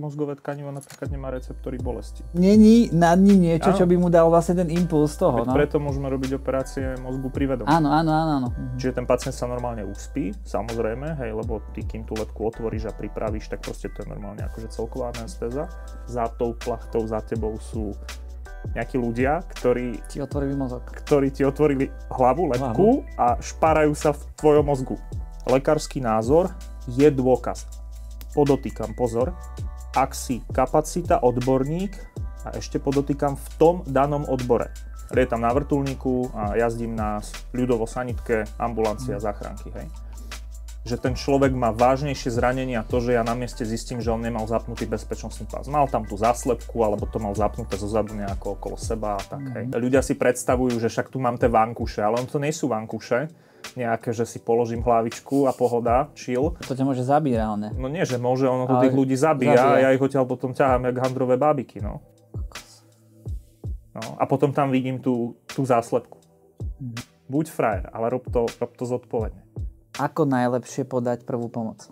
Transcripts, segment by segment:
mozgové tkanivo napríklad nemá receptory bolesti. Není nad ním niečo, čo by mu dal vlastne ten impuls toho. No. Preto môžeme robiť operácie mozgu pri vedomí. Áno. Čiže ten pacient sa normálne uspí, samozrejme, hej, lebo ty kým tú lebku otvoríš a pripravíš, tak proste to je normálne akože celková anestéza. Za tou plachtou, za tebou sú nejakí ľudia, ktorí ti otvorili hlavu, lebku a šparajú sa v tvojom mozgu. Lekársky názor je dôkaz. Podotýkam, pozor, ak si kapacita, odborník a ešte podotýkam v tom danom odbore. Lietam na vrtuľníku a jazdím na ľudovo sanitke, ambulancia, záchranky, hej. Že ten človek má vážnejšie zranenie a to, že ja na mieste zistím, že on nemal zapnutý bezpečnostný pás. Mal tam tú záslepku, alebo to mal zapnuté zozadu nejako okolo seba a tak, hej. Ľudia si predstavujú, že však tu mám tie vankuše, ale on to nie sú vankuše. Nejaké, že si položím hlavičku a pohoda, chill. To ťa môže zabiť reálne. No nie, že môže, ono to tých ľudí zabíja a ja ich odtiaľ potom ťahám jak handrové bábiky, no. A potom tam vidím tú záslepku. Buď frajer, ale rob to zodpovedne. Ako najlepšie podať prvú pomoc?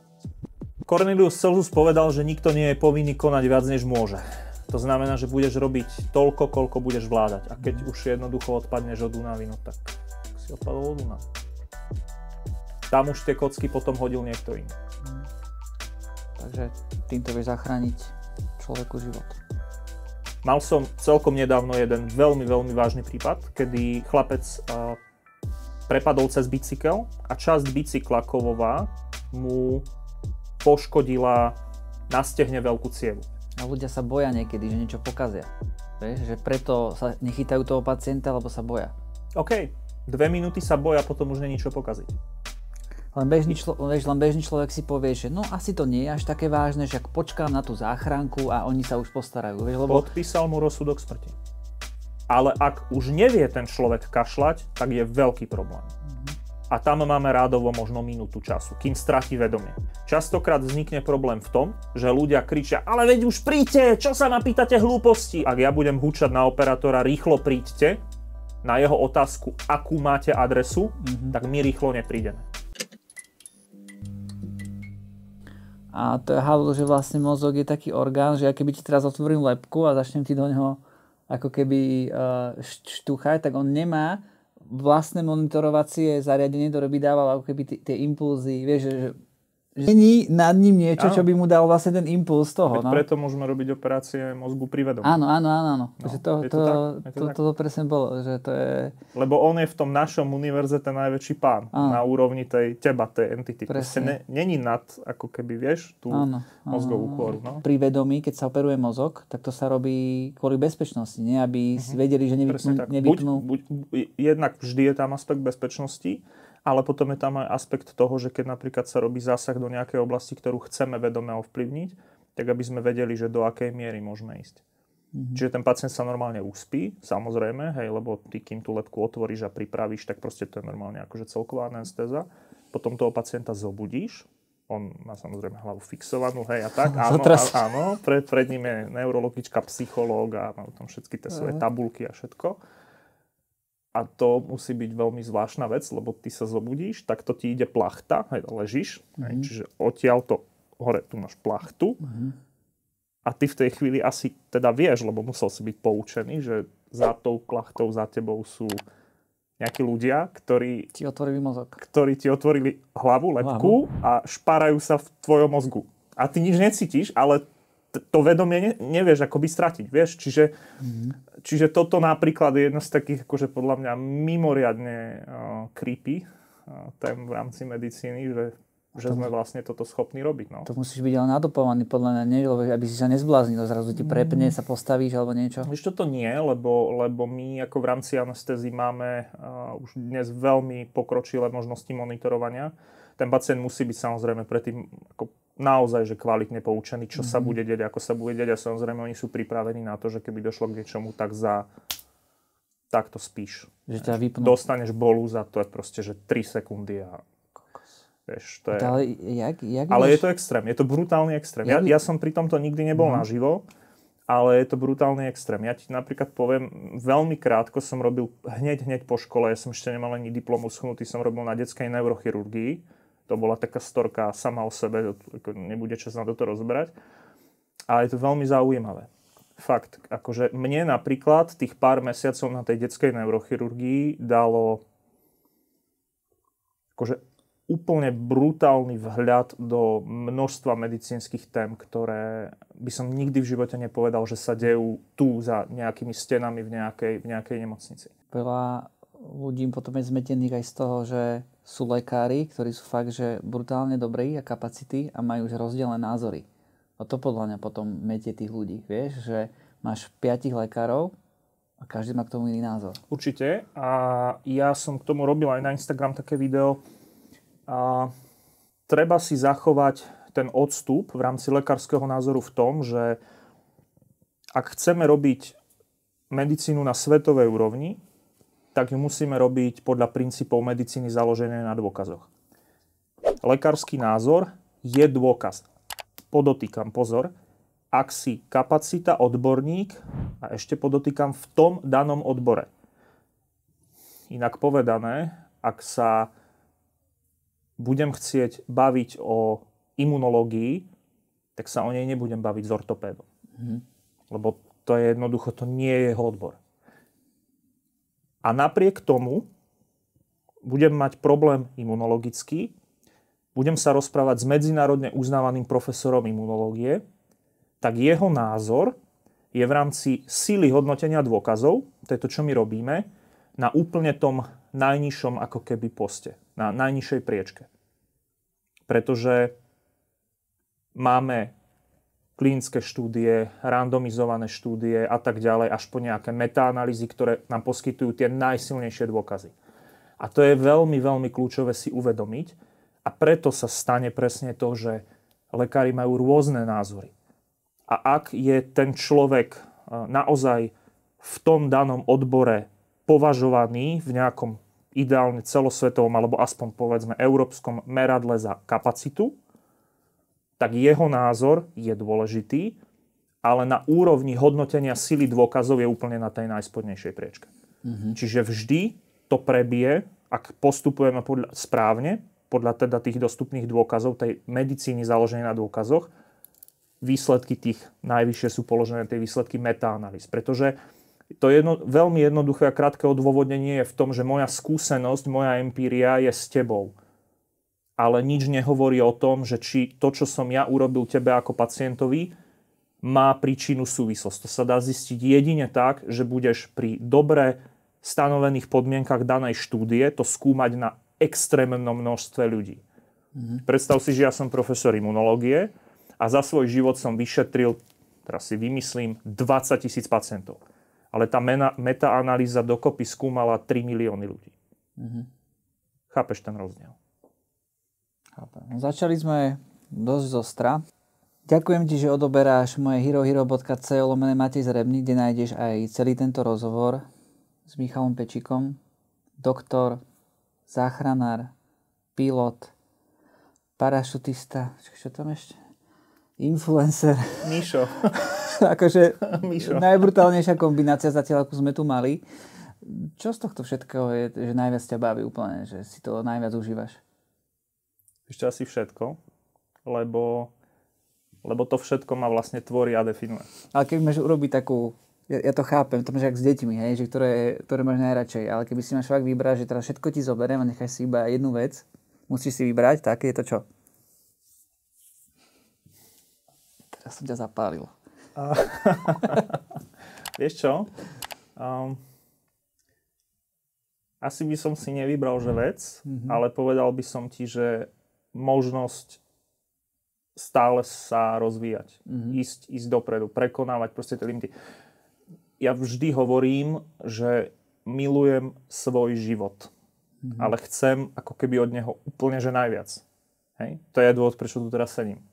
Cornelius Celsus povedal, že nikto nie je povinný konať viac, než môže. To znamená, že budeš robiť toľko, koľko budeš vládať. A keď už jednoducho odpadneš od únavy, no tak si odpadol od únavy. Tam už tie kocky potom hodil niekto iný. Takže týmto vieš zachrániť človeku život. Mal som celkom nedávno jeden veľmi, veľmi vážny prípad, kedy chlapec prepadol cez bicykel a časť bicykla kovová mu poškodila na stehne veľkú cievu. A ľudia sa boja niekedy, že niečo pokazia. Vieš, že preto sa nechytajú toho pacienta, lebo sa boja. OK, 2 minúty sa boja, potom už není čo pokaziť. Len bežný človek si povie, že no asi to nie je až také vážne, že ak počkám na tú záchranku a oni sa už postarajú. Vieš, lebo... Podpísal mu rozsudok smrti. Ale ak už nevie ten človek kašľať, tak je veľký problém. A tam máme rádovo možno minútu času, kým stratí vedomie. Častokrát vznikne problém v tom, že ľudia kričia, ale veď už príďte, čo sa ma pýtate hlúposti? Ak ja budem hučať na operátora, rýchlo príďte, na jeho otázku, akú máte adresu, tak my rýchlo neprídeme. A to je halus, že vlastne mozog je taký orgán, že ja keby ti teraz otvorím lebku a začnem ti do neho ako keby štúchať, tak on nemá vlastné monitorovacie zariadenie, ktoré by dával ako keby tie impulzy, vieš, že není nad ním niečo, čo by mu dal vlastne ten impuls toho. No. Preto môžeme robiť operácie mozgu pri vedomí. Áno. No, to presne bolo, že to je... Lebo on je v tom našom univerze ten najväčší pán. Na úrovni tej entity. Presne není nad, ako keby, vieš, tú mozgovú kôru. No? Pri vedomí, keď sa operuje mozog, tak to sa robí kvôli bezpečnosti, nie? Aby si vedeli, že nevypnú. Jednak vždy je tam aspekt bezpečnosti, ale potom je tam aj aspekt toho, že keď napríklad sa robí zásah do nejakej oblasti, ktorú chceme vedome ovplyvniť, tak aby sme vedeli, že do akej miery môžeme ísť. Čiže ten pacient sa normálne uspí, samozrejme, hej, lebo ty kým tú lebku otvoríš a pripravíš, tak proste to je normálne akože celková anestéza. Potom toho pacienta zobudíš, on má samozrejme hlavu fixovanú, hej, a tak, áno, pred ním je neurologička, psychológ a má tam všetky tie svoje tabulky a všetko. A to musí byť veľmi zvláštna vec, lebo ty sa zobudíš, tak to ti ide plachta, hej, ležíš, hej, čiže odtiaľ to hore, tu máš plachtu a ty v tej chvíli asi teda vieš, lebo musel si byť poučený, že za tou plachtou, za tebou sú nejakí ľudia, ktorí ti otvorili mozog. Ktorí ti otvorili hlavu, lebku a šparajú sa v tvojom mozgu. A ty nič necítiš, ale to vedomie nevieš akoby stratiť, vieš, čiže toto napríklad je jedna z takých, akože podľa mňa mimoriadne creepy tém v rámci medicíny, že sme vlastne toto schopní robiť, no. To musíš byť ale nadopovaný podľa mňa, nie? Lebo aby si sa nezbláznil, zrazu ti prepne, sa postavíš alebo niečo. Víš, toto nie, lebo my ako v rámci anestézy máme už dnes veľmi pokročilé možnosti monitorovania. Ten pacient musí byť samozrejme predtým ako naozaj, že kvalitne poučený, čo sa bude deť, ako sa bude deť a samozrejme oni sú pripravení na to, že keby došlo k niečomu, tak takto spíš. Že ťa vypnú. Dostaneš bolus a to je proste, že 3 sekundy a vieš, to je... Ale je to extrém, je to brutálny extrém. Ja som pri tomto nikdy nebol naživo, ale je to brutálny extrém. Ja ti napríklad poviem, veľmi krátko som robil hneď po škole, ja som ešte nemal ani diplom uschnutý, som robil na detskej neurochirurgii. To bola taká storka sama o sebe, nebude čas na toto rozberať. A je to veľmi zaujímavé. Fakt, akože mne napríklad tých pár mesiacov na tej detskej neurochirurgii dalo akože úplne brutálny vhľad do množstva medicínskych tém, ktoré by som nikdy v živote nepovedal, že sa dejú tu za nejakými stenami v nejakej nemocnici. Veľa ľudí potom je zmetených aj z toho, že sú lekári, ktorí sú fakt, že brutálne dobrí a kapacity a majú už rozdielne názory. A to podľa mňa potom metie tých ľudí, vieš, že máš 5 lekárov a každý má k tomu iný názor. Určite. A ja som k tomu robil aj na Instagram také video. A treba si zachovať ten odstup v rámci lekárskeho názoru v tom, že ak chceme robiť medicínu na svetovej úrovni, tak ju musíme robiť podľa princípov medicíny založené na dôkazoch. Lekársky názor je dôkaz. Podotýkam, pozor, ak si kapacita, odborník a ešte podotýkam v tom danom odbore. Inak povedané, ak sa budem chcieť baviť o imunológii, tak sa o nej nebudem baviť s ortopédom. Lebo to je jednoducho, to nie je jeho odbor. A napriek tomu budem mať problém imunologický, budem sa rozprávať s medzinárodne uznávaným profesorom imunológie, tak jeho názor je v rámci síly hodnotenia dôkazov, to je to, čo my robíme, na úplne tom najnižšom ako keby poste, na najnižšej priečke. Pretože máme klinické štúdie, randomizované štúdie a tak ďalej, až po nejaké metaanalýzy, ktoré nám poskytujú tie najsilnejšie dôkazy. A to je veľmi, veľmi kľúčové si uvedomiť a preto sa stane presne to, že lekári majú rôzne názory. A ak je ten človek naozaj v tom danom odbore považovaný v nejakom ideálne celosvetovom alebo aspoň povedzme európskom meradle za kapacitu, tak jeho názor je dôležitý, ale na úrovni hodnotenia sily dôkazov je úplne na tej najspodnejšej priečke. Čiže vždy to prebije, ak postupujeme správne, podľa teda tých dostupných dôkazov, tej medicíny založenej na dôkazoch, výsledky tých najvyššie sú položené, tie výsledky metaanalýz. Pretože to veľmi jednoduché a krátke odôvodnenie je v tom, že moja skúsenosť, moja empíria je s tebou. Ale nič nehovorí o tom, že či to, čo som ja urobil tebe ako pacientovi, má príčinu súvislosť. To sa dá zistiť jedine tak, že budeš pri dobre stanovených podmienkach danej štúdie to skúmať na extrémnom množstve ľudí. Predstav si, že ja som profesor imunológie a za svoj život som vyšetril, teraz si vymyslím, 20 000 pacientov. Ale tá metaanalýza dokopy skúmala 3 milióny ľudí. Chápeš ten rozdiel? No, začali sme dosť zostra. Ďakujem ti, že odoberáš moje herohero.co/Matej Zrebný, kde nájdeš aj celý tento rozhovor s Michalom Pečíkom, doktor, záchranár, pilot, parašutista, čo tam ešte? Influencer. Mišo. Akože Mišo. Najbrutálnejšia kombinácia zatiaľ, ako sme tu mali. Čo z tohto všetkého je, že najviac ťa baví úplne, že si to najviac užívaš? Ešte asi všetko, lebo to všetko ma vlastne tvorí a definuje. Ale keď máš urobiť takú, ja to chápem, to máš jak s deťmi, hej, že ktoré máš najradšej, ale keby si máš fakt vybrať, že teraz všetko ti zoberiem a nechaj si iba jednu vec, musíš si vybrať, tak je to čo? Teraz som ťa zapálil. Vieš čo? Asi by som si nevybral, že vec, ale povedal by som ti, že možnosť stále sa rozvíjať. Ísť dopredu, prekonávať proste tie limity. Ja vždy hovorím, že milujem svoj život. Ale chcem ako keby od neho úplne že najviac. Hej? To je dôvod, prečo tu teraz sedím.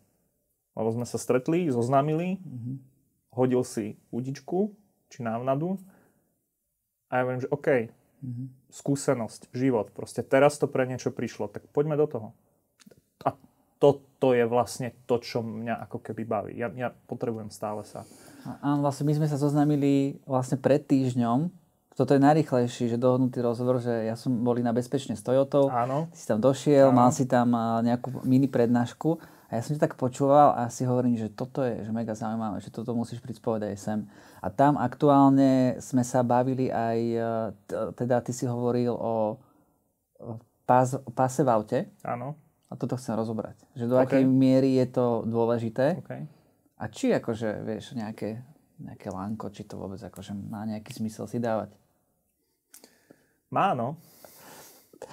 Lebo sme sa stretli, zoznámili, hodil si udičku, či návnadu a ja viem, že OK, skúsenosť, život, proste teraz to pre niečo prišlo, tak poďme do toho. A toto je vlastne to, čo mňa ako keby baví. Ja potrebujem stále sa. Áno, vlastne my sme sa zoznámili vlastne pred týždňom. Toto je najrýchlejší, že dohodnutý rozhovor, že ja som boli na Bezpečne s Toyotou. Áno. Si tam došiel, mal si tam nejakú mini prednášku. A A ja som ťa tak počúval a si hovorím, že toto je že mega zaujímavé, že toto musíš prísť povedať aj sem. A tam aktuálne sme sa bavili aj, teda ty si hovoril o páse v aute. Áno. A toto chcem rozobrať. Že do akej miery je to dôležité. Okay. A či akože, vieš, nejaké lánko, či to vôbec akože má nejaký zmysel si dávať. Má, no.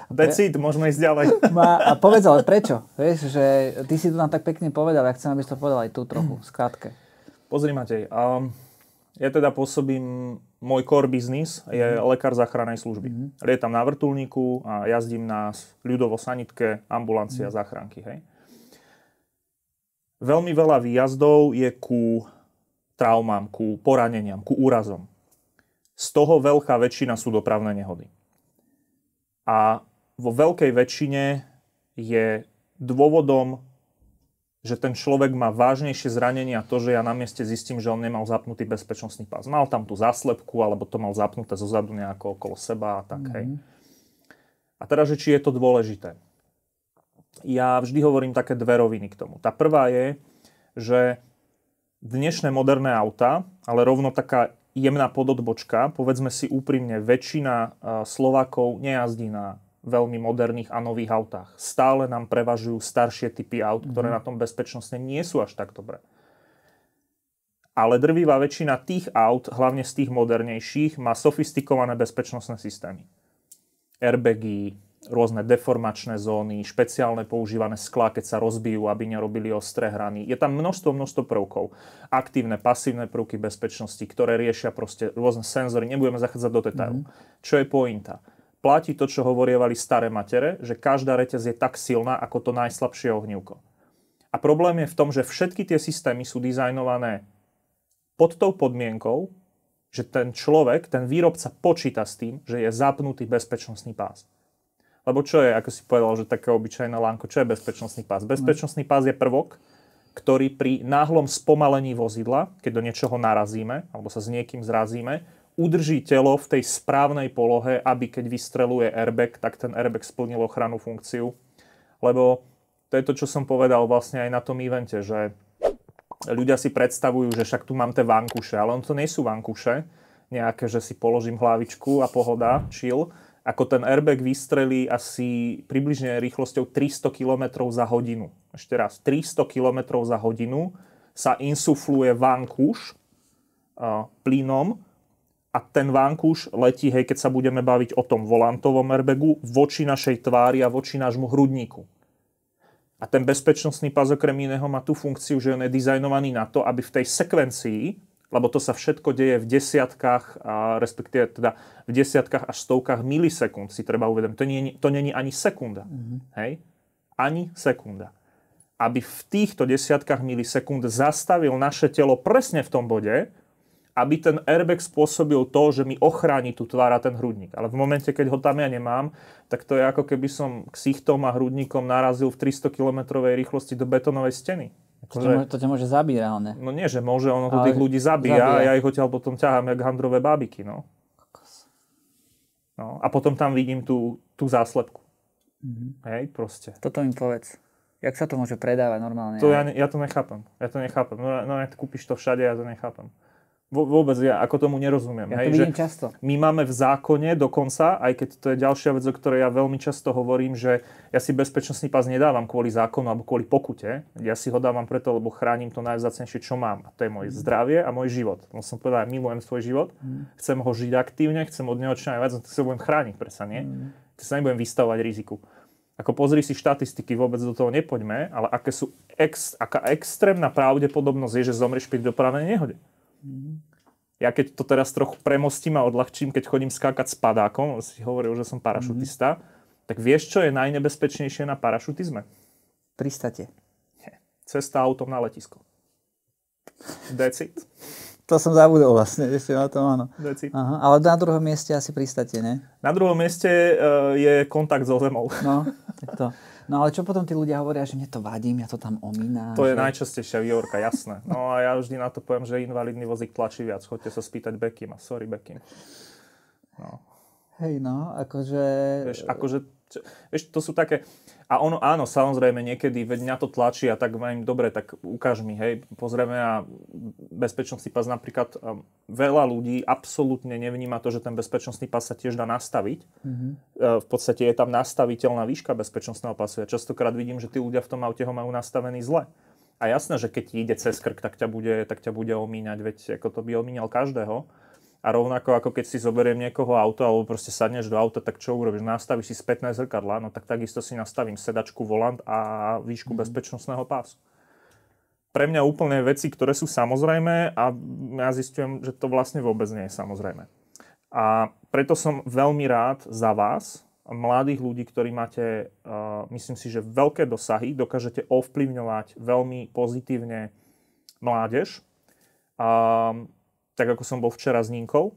Decid, môžeme ísť ďalej. A povedz, ale prečo? Vieš, že ty si to nám tak pekne povedal, ja chcem, aby si to povedal aj tu trochu, skrátke. Pozri, Matej, ja teda pôsobím, môj core business je lekár záchrannej služby. Lietam na vrtuľníku a jazdím na ľudovo sanitke, ambulancia, záchranky, hej. Veľmi veľa výjazdov je ku traumám, ku poraneniam, ku úrazom. Z toho veľká väčšina sú dopravné nehody. A vo veľkej väčšine je dôvodom, že ten človek má vážnejšie zranenia to, že ja na mieste zistím, že on nemal zapnutý bezpečnostný pás. Mal tam tú záslepku, alebo to mal zapnuté zozadu nejako okolo seba a tak, hej. A teda, že či je to dôležité. Ja vždy hovorím také dve roviny k tomu. Tá prvá je, že dnešné moderné auta, ale rovno taká jemná pododbočka, povedzme si úprimne, väčšina Slovákov nejazdí na veľmi moderných a nových autách. Stále nám prevažujú staršie typy aut, ktoré na tom bezpečnostne nie sú až tak dobré. Ale drvivá väčšina tých aut, hlavne z tých modernejších, má sofistikované bezpečnostné systémy. Airbagy, rôzne deformačné zóny, špeciálne používané sklá, keď sa rozbijú, aby nerobili ostré hrany. Je tam množstvo prvkov. Aktívne, pasívne prvky bezpečnosti, ktoré riešia proste rôzne senzory. Nebudeme zachádzať do detailu. Čo je pointa? Platí to, čo hovorievali staré matere, že každá reťaz je tak silná, ako to najslabšie ohnívko. A problém je v tom, že všetky tie systémy sú dizajnované pod tou podmienkou, že ten človek, ten výrobca počíta s tým, že je zapnutý bezpečnostný pás. Lebo čo je, ako si povedal, že také obyčajné lánko, čo je bezpečnostný pás? Bezpečnostný pás je prvok, ktorý pri náhlom spomalení vozidla, keď do niečoho narazíme, alebo sa s niekým zrazíme, udrží telo v tej správnej polohe, aby keď vystreluje airbag, tak ten airbag splnil ochrannú funkciu. Lebo to je to, čo som povedal vlastne aj na tom evente, že ľudia si predstavujú, že však tu mám tie vankuše, ale on to nie sú vankuše, nejaké, že si položím hlavičku a pohoda, chill. Ako ten airbag vystrelí asi približne rýchlosťou 300 km za hodinu. Ešte raz, 300 km za hodinu sa insufluje vankúš plynom a ten vankúš letí, hej, keď sa budeme baviť o tom volantovom airbagu, voči našej tvári a voči nášmu hrudníku. A ten bezpečnostný pás okrem iného má tú funkciu, že on je dizajnovaný na to, aby v tej sekvencii, lebo to sa všetko deje v desiatkách, respektíve teda v desiatkách až stovkách milisekúnd, si treba uvedomiť. To nie je ani sekunda. Hej? Ani sekunda. Aby v týchto desiatkách milisekúnd zastavil naše telo presne v tom bode, aby ten airbag spôsobil to, že mi ochráni tú tvár a ten hrudník. Ale v momente, keď ho tam ja nemám, tak to je ako keby som ksichtom a hrudníkom narazil v 300 km rýchlosti do betónovej steny. To ťa môže zabiť reálne. No nie, že môže, ono to tých ľudí zabíja a ja ich odtiaľ potom ťahám jak handrové bábiky, no. No. A potom tam vidím tú záslepku. Hej, proste. Toto mi povedz. Jak sa to môže predávať normálne? To ja to nechápem. No kúpiš to všade, ja to nechápem. Vôbec ja ako tomu nerozumiem. Ja to vidím často. My máme v zákone dokonca, aj keď to je ďalšia vec, o ktorej ja veľmi často hovorím, že ja si bezpečnostný pás nedávam kvôli zákonu alebo kvôli pokute. Ja si ho dávam preto, lebo chránim to najvzácnejšie, čo mám. A to je môj zdravie a môj život. Som povedal, milujem svoj život, chcem ho žiť aktívne, chcem od neho čo najviac, tak sa budem chrániť, predsa nie? Tak sa nebudem vystavovať riziku. Ako pozri si štatistiky, vôbec do toho nepoďme, ale aká extrémna pravdepodobnosť je, že zomrieš pri dopravnej nehode. Ja keď to teraz trochu premostím a odľahčím, keď chodím skákať s padákom, si hovoril, že som parašutista, tak vieš, čo je najnebezpečnejšie na parašutizme? Pristate. Cesta autom na letisko. That's it. To som zabudol vlastne, ešte na tom, áno. Aha, ale na druhom mieste asi pristate, ne? Na druhom mieste je kontakt so zemou. No, tak to. No ale čo potom tí ľudia hovoria, že mne to vadím, ja to tam omínam. To je najčastejšia výhovorka, jasné. No a ja vždy na to poviem, že invalidný vozík tlačí viac. Choďte sa spýtať Bekima. Sorry, Bekim. No. Hej, no, akože... Vieš, to sú také... A ono, áno, samozrejme, niekedy, veď mňa to tlačí a tak im dobre, tak ukáž mi, hej, pozrieme a bezpečnostný pás napríklad, veľa ľudí absolútne nevníma to, že ten bezpečnostný pás sa tiež dá nastaviť. V podstate je tam nastaviteľná výška bezpečnostného pásu. Ja častokrát vidím, že tí ľudia v tom aute ho majú nastavený zle. A jasné, že keď ti ide cez krk, tak ťa bude omíňať, veď ako to by omíňal každého. A rovnako ako keď si zoberiem niekoho auto alebo proste sadneš do auta, tak čo urobíš? Nastavíš si spätné zrkadlá, no tak takisto si nastavím sedačku, volant a výšku bezpečnostného pásu. Pre mňa úplne veci, ktoré sú samozrejmé a ja zistujem, že to vlastne vôbec nie je samozrejme. A preto som veľmi rád za vás, mladých ľudí, ktorí máte, myslím si, že veľké dosahy, dokážete ovplyvňovať veľmi pozitívne mládež. Tak ako som bol včera s Ninkou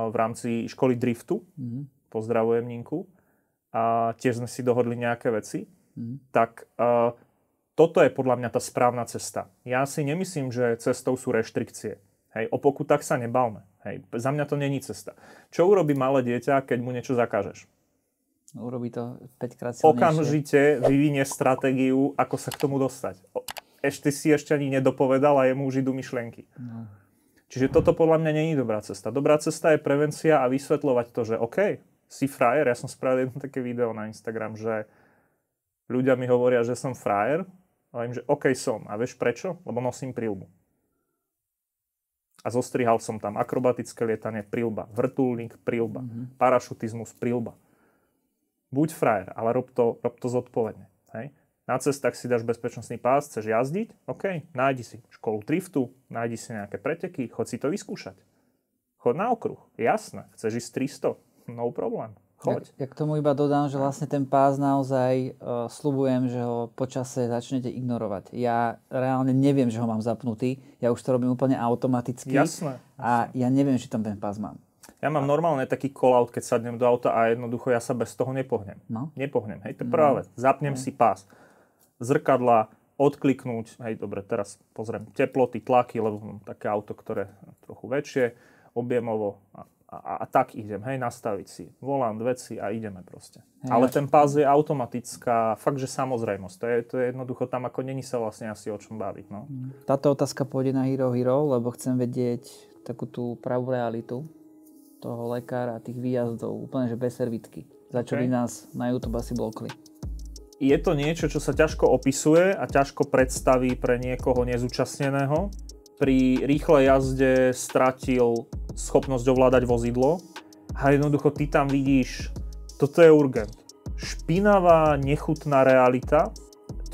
v rámci školy driftu. Pozdravujem Ninku. A tiež sme si dohodli nejaké veci. Tak toto je podľa mňa tá správna cesta. Ja si nemyslím, že cestou sú reštrikcie. Hej, o pokutách sa nebavme. Hej, za mňa to není cesta. Čo urobí malé dieťa, keď mu niečo zakážeš? Urobí to 5-krát silnejšie. Okamžite vyvinie stratégiu, ako sa k tomu dostať. Ešte ani nedopovedal a jemu už idú myšlienky. No. Čiže toto podľa mňa nie je dobrá cesta. Dobrá cesta je prevencia a vysvetľovať to, že OK, si frajer. Ja som spravil jedno také video na Instagram, že ľudia mi hovoria, že som frajer. A im, že OK som. A vieš prečo? Lebo nosím prilbu. A zostrihal som tam akrobatické lietanie, prilba. Vrtuľník, prilba. Parašutizmus, prilba. Buď frajer, ale rob to zodpovedne. Hej? Na cestách si dáš bezpečnostný pás, chceš jazdiť? OK, nájdi si školu driftu, nájdi si nejaké preteky, choď si to vyskúšať. Choď na okruh, jasné. Chceš ísť 300? No problém, choď. Ja k tomu iba dodám, že vlastne ten pás naozaj sľubujem, že ho počase začnete ignorovať. Ja reálne neviem, že ho mám zapnutý, ja už to robím úplne automaticky. Jasné. A ja neviem, či tam ten pás mám. Ja mám normálne taký call-out, keď sadnem do auta a jednoducho ja sa bez toho nepohnem. No. Nepohnem, hej, to je prvá vec. Zapnem si pás. Zrkadla, odkliknúť, hej, dobre, teraz pozriem teploty, tlaky, lebo mám také auto, ktoré je trochu väčšie, objemovo a tak idem, hej, nastaviť si volant, veci a ideme proste. Hej, ale ten pás je automatická, fakt, že samozrejmosť, to je jednoducho tam, ako není sa vlastne asi o čom baviť, no. Táto otázka pôjde na Hero, lebo chcem vedieť takú tú pravú realitu toho lekára a tých výjazdov, úplne, že bez servítky. Za čo by nás na YouTube asi blokli. Je to niečo, čo sa ťažko opisuje a ťažko predstaví pre niekoho nezúčastneného. Pri rýchlej jazde stratil schopnosť ovládať vozidlo a jednoducho ty tam vidíš, toto je urgent. Špinavá, nechutná realita.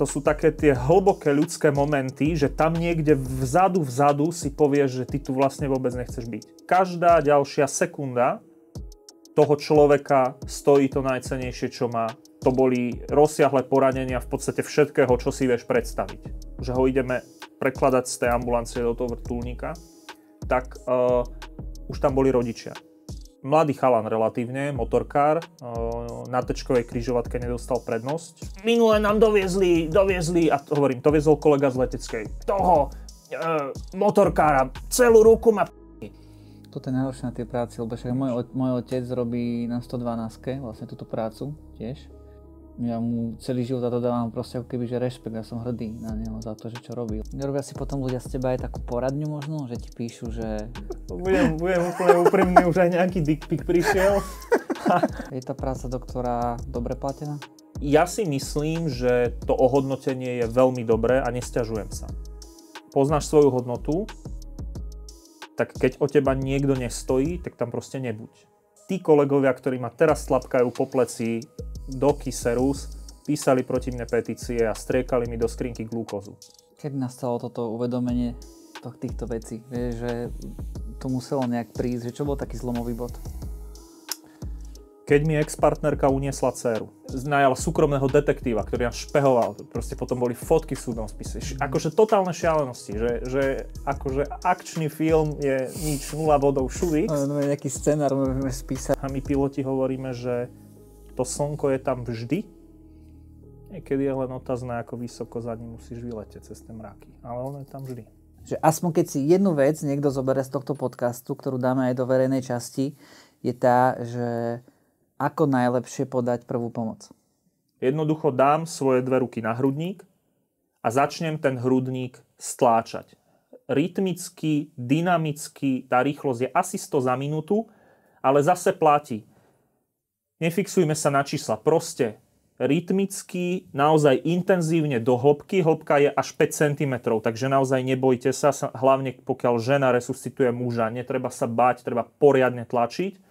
To sú také tie hlboké ľudské momenty, že tam niekde vzadu si povieš, že ty tu vlastne vôbec nechceš byť. Každá ďalšia sekunda toho človeka stojí to najcennejšie, čo má. To boli rozsiahle poranenia v podstate všetkého, čo si vieš predstaviť. Že ho ideme prekladať z tej ambulancie do toho vrtuľníka, tak už tam boli rodičia. Mladý chalan relatívne, motorkár, na tečkovej križovatke nedostal prednosť. Minule nám doviezli a hovorím, to viezol kolega z leteckej. Toho motorkára, celú ruku ma Toto je najhoršie na tej práci, lebo však môj otec robí na 112, vlastne túto prácu tiež. Ja mu celý život za to dávam proste ako keby, že rešpekt, ja som hrdý na neho za to, že čo robil. Nerobia si potom ľudia z teba aj takú poradňu možno, že ti píšu, že... Budem úplne úprimný, už aj nejaký dick pic prišiel. Je tá práca doktora dobre platená? Ja si myslím, že to ohodnotenie je veľmi dobré a nesťažujem sa. Poznáš svoju hodnotu, tak keď o teba niekto nestojí, tak tam proste nebuď. Tí kolegovia, ktorí ma teraz tlapkajú po pleci, Doky, Serus, písali proti mne petície a striekali mi do skrinky glukózu. Kedy nastalo toto uvedomenie týchto vecí? Vieš, že to muselo nejak prísť, že čo bol taký zlomový bod? Keď mi ex-partnerka uniesla dcéru. Najal súkromného detektíva, ktorý nás špehoval. Proste potom boli fotky v súdnom spise. Akože totálne šialenosti, že akože akčný film je nič, 0 bodov, šuvix. No, nejaký scenár môžeme spísať. A my piloti hovoríme, že to slnko je tam vždy. Niekedy je len otázne, ako vysoko za ním musíš vyletieť cez tie mraky. Ale ono je tam vždy. Že aspoň keď si jednu vec niekto zoberie z tohto podcastu, ktorú dáme aj do verejnej časti, je tá, že ako najlepšie podať prvú pomoc. Jednoducho dám svoje dve ruky na hrudník a začnem ten hrudník stláčať. Rytmicky, dynamicky, tá rýchlosť je asi 100 za minútu, ale zase platí. Nefixujme sa na čísla, proste rytmicky, naozaj intenzívne do hĺbky. Hĺbka je až 5 cm, takže naozaj nebojte sa, hlavne pokiaľ žena resuscituje muža, netreba sa báť, treba poriadne tlačiť.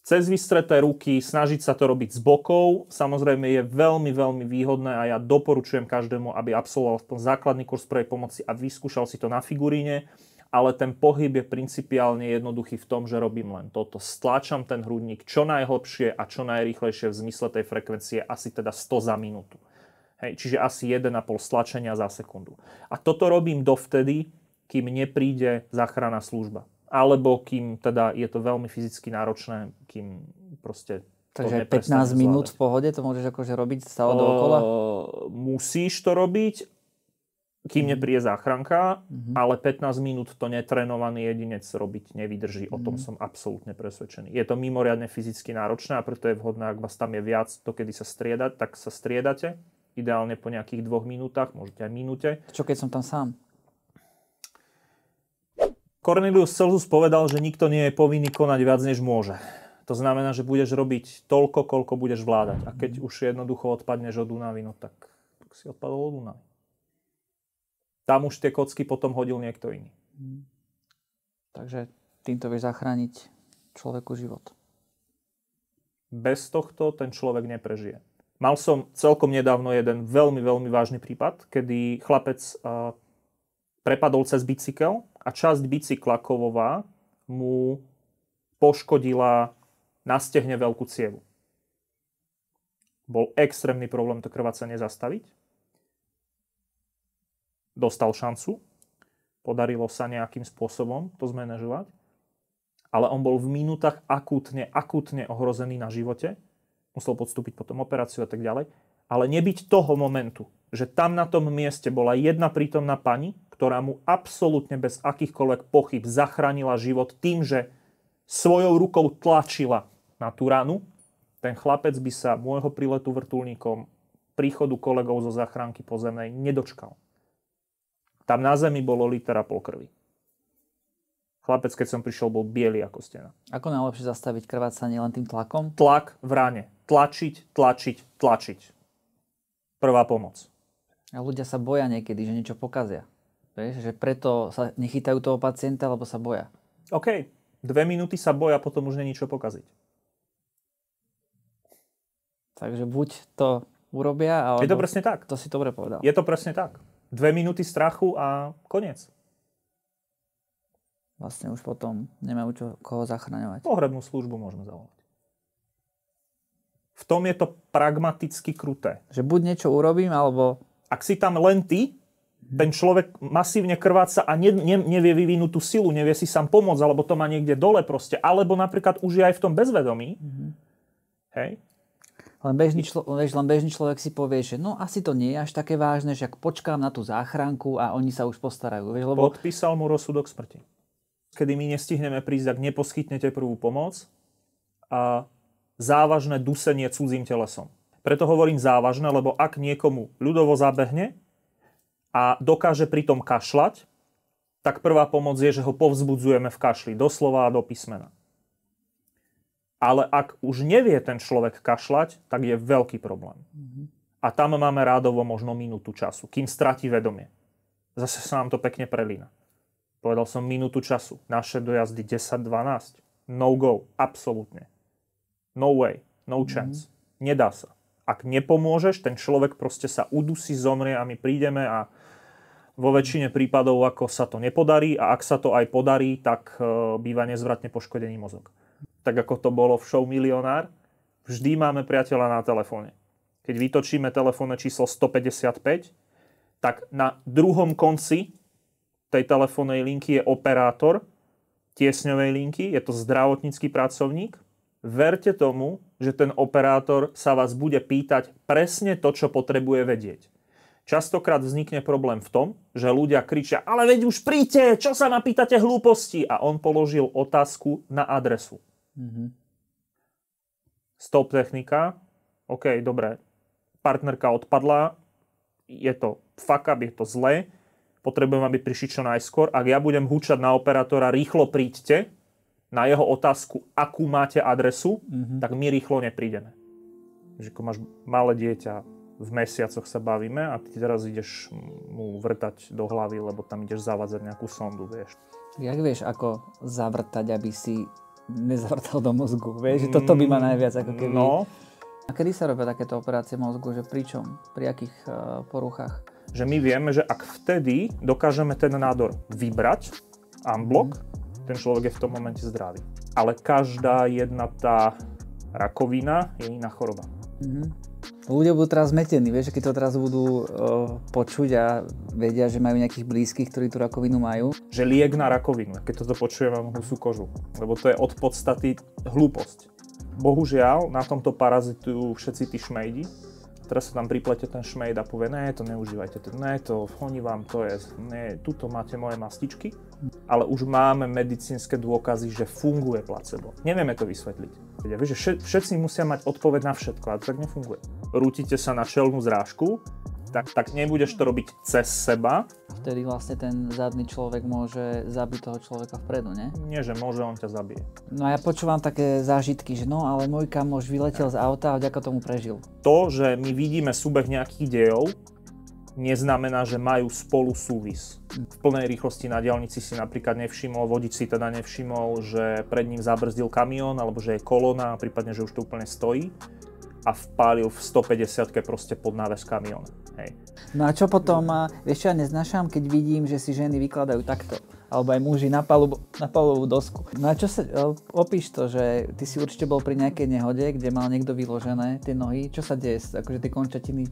Cez vystreté ruky, snažiť sa to robiť z bokov, samozrejme je veľmi, veľmi výhodné a ja doporučujem každému, aby absolvoval základný kurz prvej pomoci a vyskúšal si to na figuríne, ale ten pohyb je principiálne jednoduchý v tom, že robím len toto. Stláčam ten hrudník čo najhlbšie a čo najrýchlejšie v zmysle tej frekvencie, asi teda 100 za minútu. Hej, čiže asi 1,5 stlačenia za sekundu. A toto robím dovtedy, kým nepríde záchranná služba. Alebo kým teda je to veľmi fyzicky náročné, kým proste... Takže 15 minút v pohode to môžeš akože robiť stále dookola? Musíš to robiť, kým nepríde záchranka, ale 15 minút to netrénovaný jedinec robiť nevydrží. O tom som absolútne presvedčený. Je to mimoriadne fyzicky náročné a preto je vhodné, ak vás tam je viac, dokedy sa striedať, tak sa striedate. Ideálne po nejakých 2 minútach, môžete aj minúte. Čo keď som tam sám? Cornelius Celsus povedal, že nikto nie je povinný konať viac, než môže. To znamená, že budeš robiť toľko, koľko budeš vládať. A keď už jednoducho odpadneš od únavy, no tak si odpadol od únavy. Tam už tie kocky potom hodil niekto iný. Takže týmto vieš zachrániť človeku život. Bez tohto ten človek neprežije. Mal som celkom nedávno jeden veľmi, veľmi vážny prípad, kedy chlapec prepadol cez bicykel a časť bicykla kovová mu poškodila na stehne veľkú cievu. Bol extrémny problém to krvácanie zastaviť. Dostal šancu, podarilo sa nejakým spôsobom to zmanéžovať, ale on bol v minútach akútne ohrozený na živote, musel podstúpiť potom operáciu a tak ďalej, ale nebyť toho momentu, že tam na tom mieste bola jedna prítomná pani, ktorá mu absolútne bez akýchkoľvek pochyb zachránila život tým, že svojou rukou tlačila na tú ranu, ten chlapec by sa môjho príletu vrtuľníkom, príchodu kolegov zo záchranky pozemnej nedočkal. Tam na zemi bolo litera pol krvi. Chlapec, keď som prišiel, bol biely ako stena. Ako najlepšie zastaviť krvácanie len tým tlakom? Tlak v rane. Tlačiť. Prvá pomoc. A ľudia sa boja niekedy, že niečo pokazia. Vieš, že preto sa nechytajú toho pacienta, lebo sa boja. OK. 2 minúty sa boja, potom už není čo pokaziť. Takže buď to urobia, alebo... Je to presne tak. To si dobre povedal. Je to presne tak. 2 minúty strachu a koniec. Vlastne už potom nemajú koho zachraňovať. Pohrebnú službu môžeme zavolať. V tom je to pragmaticky kruté. Že buď niečo urobím, alebo... Ak si tam len ty, ten človek masívne krváca a nevie vyvinúť tú silu, nevie si sám pomôcť, alebo to má niekde dole proste, alebo napríklad už je aj v tom bezvedomí. Hej? Len bežný človek si povie, že no asi to nie je až také vážne, že ak počkám na tú záchranku a oni sa už postarajú. Vieš, lebo... Podpísal mu rozsudok smrti. Kedy my nestihneme prísť, ak neposkytnete prvú pomoc a závažné dusenie cudzím telesom. Preto hovorím závažné, lebo ak niekomu ľudovo zabehne a dokáže pritom kašľať, tak prvá pomoc je, že ho povzbudzujeme v kašli, doslova a do písmena. Ale ak už nevie ten človek kašľať, tak je veľký problém. A tam máme rádovo možno minútu času, kým stratí vedomie. Zase sa nám to pekne prelína. Povedal som minútu času. Naše dojazdy 10-12. No go. Absolútne. No way. No chance. Nedá sa. Ak nepomôžeš, ten človek proste sa udusí, zomrie a my prídeme a vo väčšine prípadov, ako sa to nepodarí a ak sa to aj podarí, tak býva nezvratne poškodený mozog. Tak ako to bolo v show Milionár, vždy máme priateľa na telefóne. Keď vytočíme telefónne číslo 155, tak na druhom konci tej telefónnej linky je operátor tiesňovej linky, je to zdravotnícky pracovník. Verte tomu, že ten operátor sa vás bude pýtať presne to, čo potrebuje vedieť. Častokrát vznikne problém v tom, že ľudia kričia, ale veď už príďte, čo sa ma pýtate hlúposti? A on položil otázku na adresu. Stop technika, OK, dobre, partnerka odpadla, je to fuck up, je to zlé, potrebujem, aby prišli čo najskôr. Ak ja budem húčať na operátora, rýchlo príďte, na jeho otázku, akú máte adresu, tak my rýchlo neprídeme. Že ako máš malé dieťa, v mesiacoch sa bavíme a ty teraz ideš mu vrtať do hlavy, lebo tam ideš zavádzať nejakú sondu, vieš. Jak vieš, ako zavrtať, aby si nezavrtal do mozgu, vieš? Toto by ma najviac ako keby... No. A kedy sa robia takéto operácie mozgu, že pri čom? Pri akých poruchách? Že my vieme, že ak vtedy dokážeme ten nádor vybrať, unblock, ten človek je v tom momente zdravý. Ale každá jedna tá rakovina je iná choroba. Ľudia budú teraz zmetení, vieš, keď to teraz budú počuť a vedia, že majú nejakých blízkych, ktorí tú rakovinu majú. Že liek na rakovinu, keď toto počujem, mám husú kožu. Lebo to je od podstaty hlúposť. Bohužiaľ, na tomto parazitujú všetci tí šmejdi. Teraz sa tam priplete ten šmejd a povie, ne, to neužívajte, to oni vám to je, ne, tuto máte moje mastičky. Ale už máme medicínske dôkazy, že funguje placebo. Nevieme to vysvetliť. Vieš, že všetci musia mať odpoveď na všetko, ale to tak nefunguje. Rútite sa na čelnú zrážku, tak nebudeš to robiť cez seba. Vtedy vlastne ten zadný človek môže zabiť toho človeka vpredu, nie? Nie, že môže, on ťa zabije. No a ja počúvam také zážitky, že no, ale môj kamoš vyletel z auta a vďaka tomu prežil. To, že my vidíme súbeh nejakých dejov, neznamená, že majú spolu súvis. V plnej rýchlosti na diaľnici si napríklad nevšimol, vodič si teda nevšimol, že pred ním zabrzdil kamión, alebo že je kolóna, prípadne, že už to úplne stojí a vpálil v 150-ke proste pod náves kamióna. Hej. No a čo potom, vieš čo, ja neznášam, keď vidím, že si ženy vykladajú takto, alebo aj muži na palovú dosku. No a čo sa, opíš to, že ty si určite bol pri nejakej nehode, kde mal niekto vyložené tie nohy, čo sa deje, akože tie končatiny?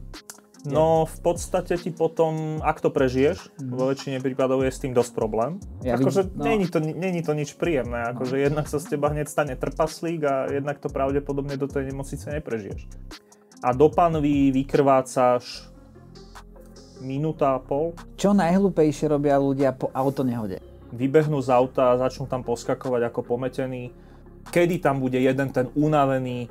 No v podstate ti potom, ak to prežiješ, vo väčšine prípadov je s tým dosť problém. Ja akože není to nič príjemné, akože jednak sa z teba hneď stane trpaslík a jednak to pravdepodobne do tej nemocnice neprežiješ. A do panvy vykrvácaš minúta a pol. Čo najhlúpejšie robia ľudia po autonehode? Vybehnú z auta a začnú tam poskakovať ako pometení. Kedy tam bude jeden ten unavený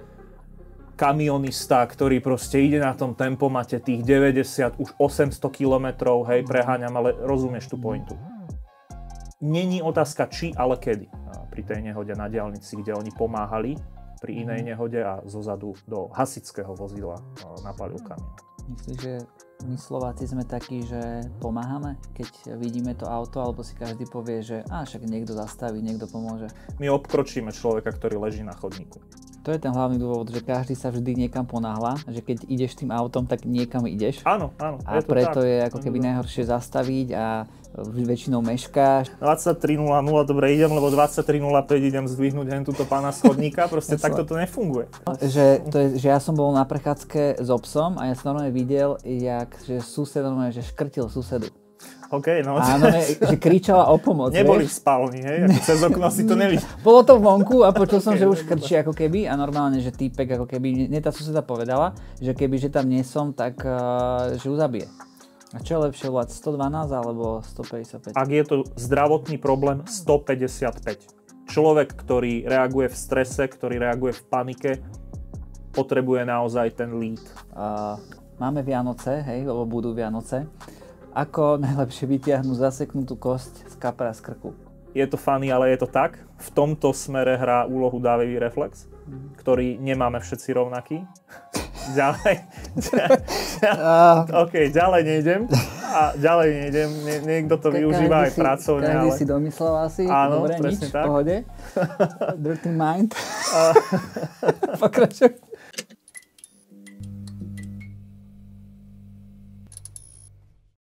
kamionista, ktorý proste ide na tom tempomate tých 90, už 800 kilometrov, hej, preháňam, ale rozumieš tú pointu. Není otázka či, ale kedy. Pri tej nehode na diaľnici, kde oni pomáhali pri inej nehode a zozadu do hasičského vozidla napálil kamión. Myslíš, že my Slováci sme takí, že pomáhame, keď vidíme to auto, alebo si každý povie, že však niekto zastaví, niekto pomôže? My obkročíme človeka, ktorý leží na chodníku. To je ten hlavný dôvod, že každý sa vždy niekam ponáhľa, že keď ideš tým autom, tak niekam ideš. Áno. A preto je ako keby najhoršie zastaviť a väčšinou meškáš. 23.00, dobre idem, lebo 23.05 idem zdvihnúť hen túto pána z chodníka, proste takto to nefunguje. Že ja som bol na prechádzke s obsom a ja som normálne videl, že sused normálne, že škrtil susedu. OK, no. Áno, že kričala o pomoc, neboli vieš? V spálni, hej? Ako cez okno si to nevidel. Bolo to vonku a počul som, že už krčí ako keby a normálne, že týpek ako keby, tá suseda povedala, že keby, že tam nie som, tak že ju zabije. A čo je lepšie volať, 112 alebo 155? Ak je to zdravotný problém, 155. Človek, ktorý reaguje v strese, ktorý reaguje v panike, potrebuje naozaj ten lead. Máme Vianoce, hej, lebo budú Vianoce. Ako najlepšie vytiahnuť zaseknutú kosť z kapra z krku? Je to funny, ale je to tak. V tomto smere hrá úlohu dávivý reflex, ktorý nemáme všetci rovnaký. Ďalej nejdem. Niekto to využíva aj pracovne. Každý si domyslel asi. Áno, dobre, presne nič, tak. V pohode. Dirty mind. Pokračuj.